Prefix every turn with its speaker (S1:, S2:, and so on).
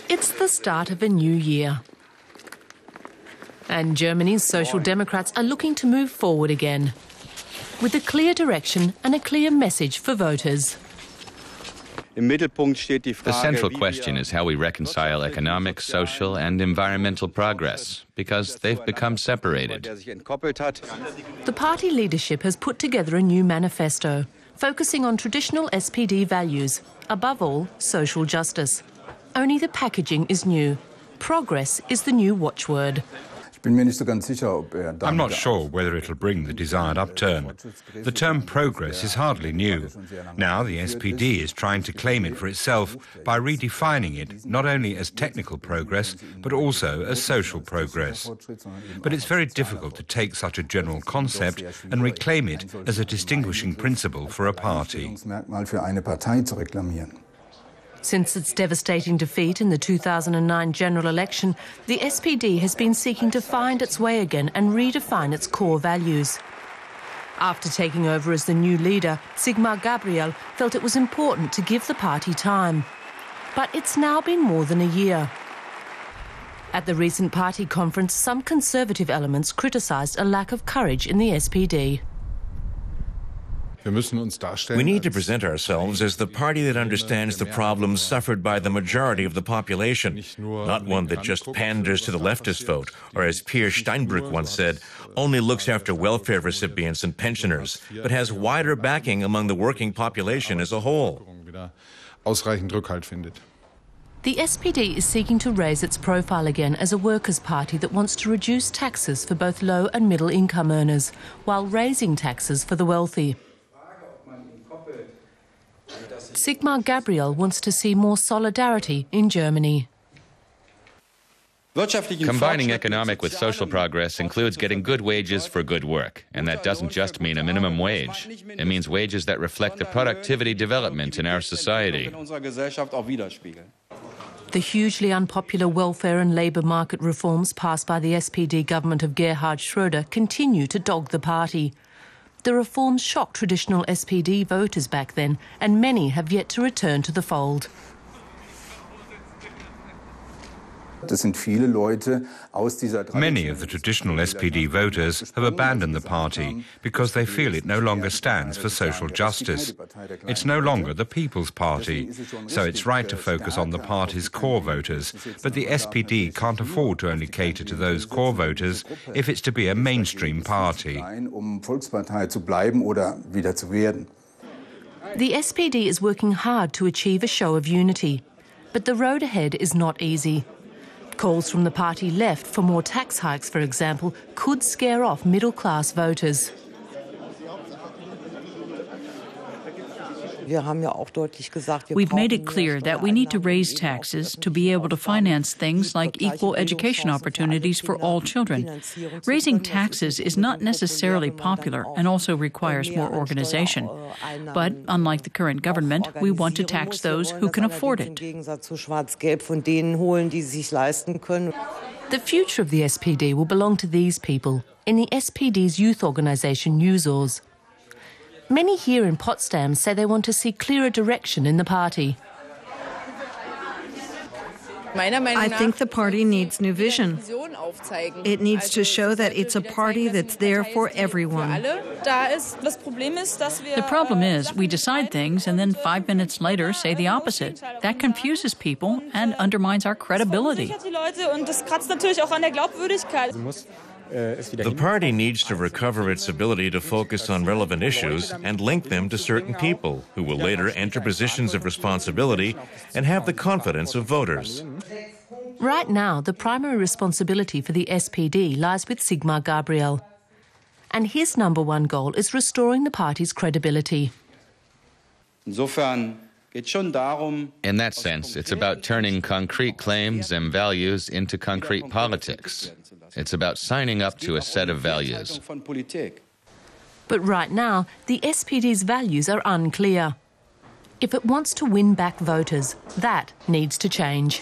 S1: It's the start of a new year. And Germany's Social Democrats are looking to move forward again, with a clear direction and a clear message for voters.
S2: The central question is how we reconcile economic, social and environmental progress, because they've become separated.
S1: The party leadership has put together a new manifesto, focusing on traditional SPD values, above all, social justice. Only the packaging is new. Progress is the new watchword.
S3: I'm not sure whether it'll bring the desired upturn. The term progress is hardly new. Now the SPD is trying to claim it for itself by redefining it not only as technical progress, but also as social progress. But it's very difficult to take such a general concept and reclaim it as a distinguishing principle for a party.
S1: Since its devastating defeat in the 2009 general election, the SPD has been seeking to find its way again and redefine its core values. After taking over as the new leader, Sigmar Gabriel felt it was important to give the party time. But it's now been more than a year. At the recent party conference, some conservative elements criticised a lack of courage in the SPD.
S4: We need to present ourselves as the party that understands the problems suffered by the majority of the population, not one that just panders to the leftist vote, or as Pierre Steinbrück once said, only looks after welfare recipients and pensioners, but has wider backing among the working population as a whole.
S1: The SPD is seeking to raise its profile again as a workers' party that wants to reduce taxes for both low and middle income earners, while raising taxes for the wealthy. Sigmar Gabriel wants to see more solidarity in Germany.
S2: Combining economic with social progress includes getting good wages for good work, and that doesn't just mean a minimum wage. It means wages that reflect the productivity development in our society.
S1: The hugely unpopular welfare and labour market reforms passed by the SPD government of Gerhard Schröder continue to dog the party. The reforms shocked traditional SPD voters back then, and many have yet to return to the fold.
S3: Many of the traditional SPD voters have abandoned the party because they feel it no longer stands for social justice. It's no longer the People's Party, so it's right to focus on the party's core voters. But the SPD can't afford to only cater to those core voters if it's to be a mainstream party.
S1: The SPD is working hard to achieve a show of unity, but the road ahead is not easy. Calls from the party left for more tax hikes, for example, could scare off middle-class voters.
S5: We've made it clear that we need to raise taxes to be able to finance things like equal education opportunities for all children. Raising taxes is not necessarily popular and also requires more organization. But unlike the current government, we want to tax those who can afford it.
S1: The future of the SPD will belong to these people in the SPD's youth organisation Newsors. Many here in Potsdam say they want to see clearer direction in the party.
S6: I think the party needs new vision. It needs to show that it's a party that's there for everyone.
S5: The problem is we decide things and then 5 minutes later say the opposite. That confuses people and undermines our credibility.
S4: The party needs to recover its ability to focus on relevant issues and link them to certain people who will later enter positions of responsibility and have the confidence of voters.
S1: Right now, the primary responsibility for the SPD lies with Sigmar Gabriel. And his number one goal is restoring the party's credibility.
S2: In that sense, it's about turning concrete claims and values into concrete politics. It's about signing up to a set of values.
S1: But right now, the SPD's values are unclear. If it wants to win back voters, that needs to change.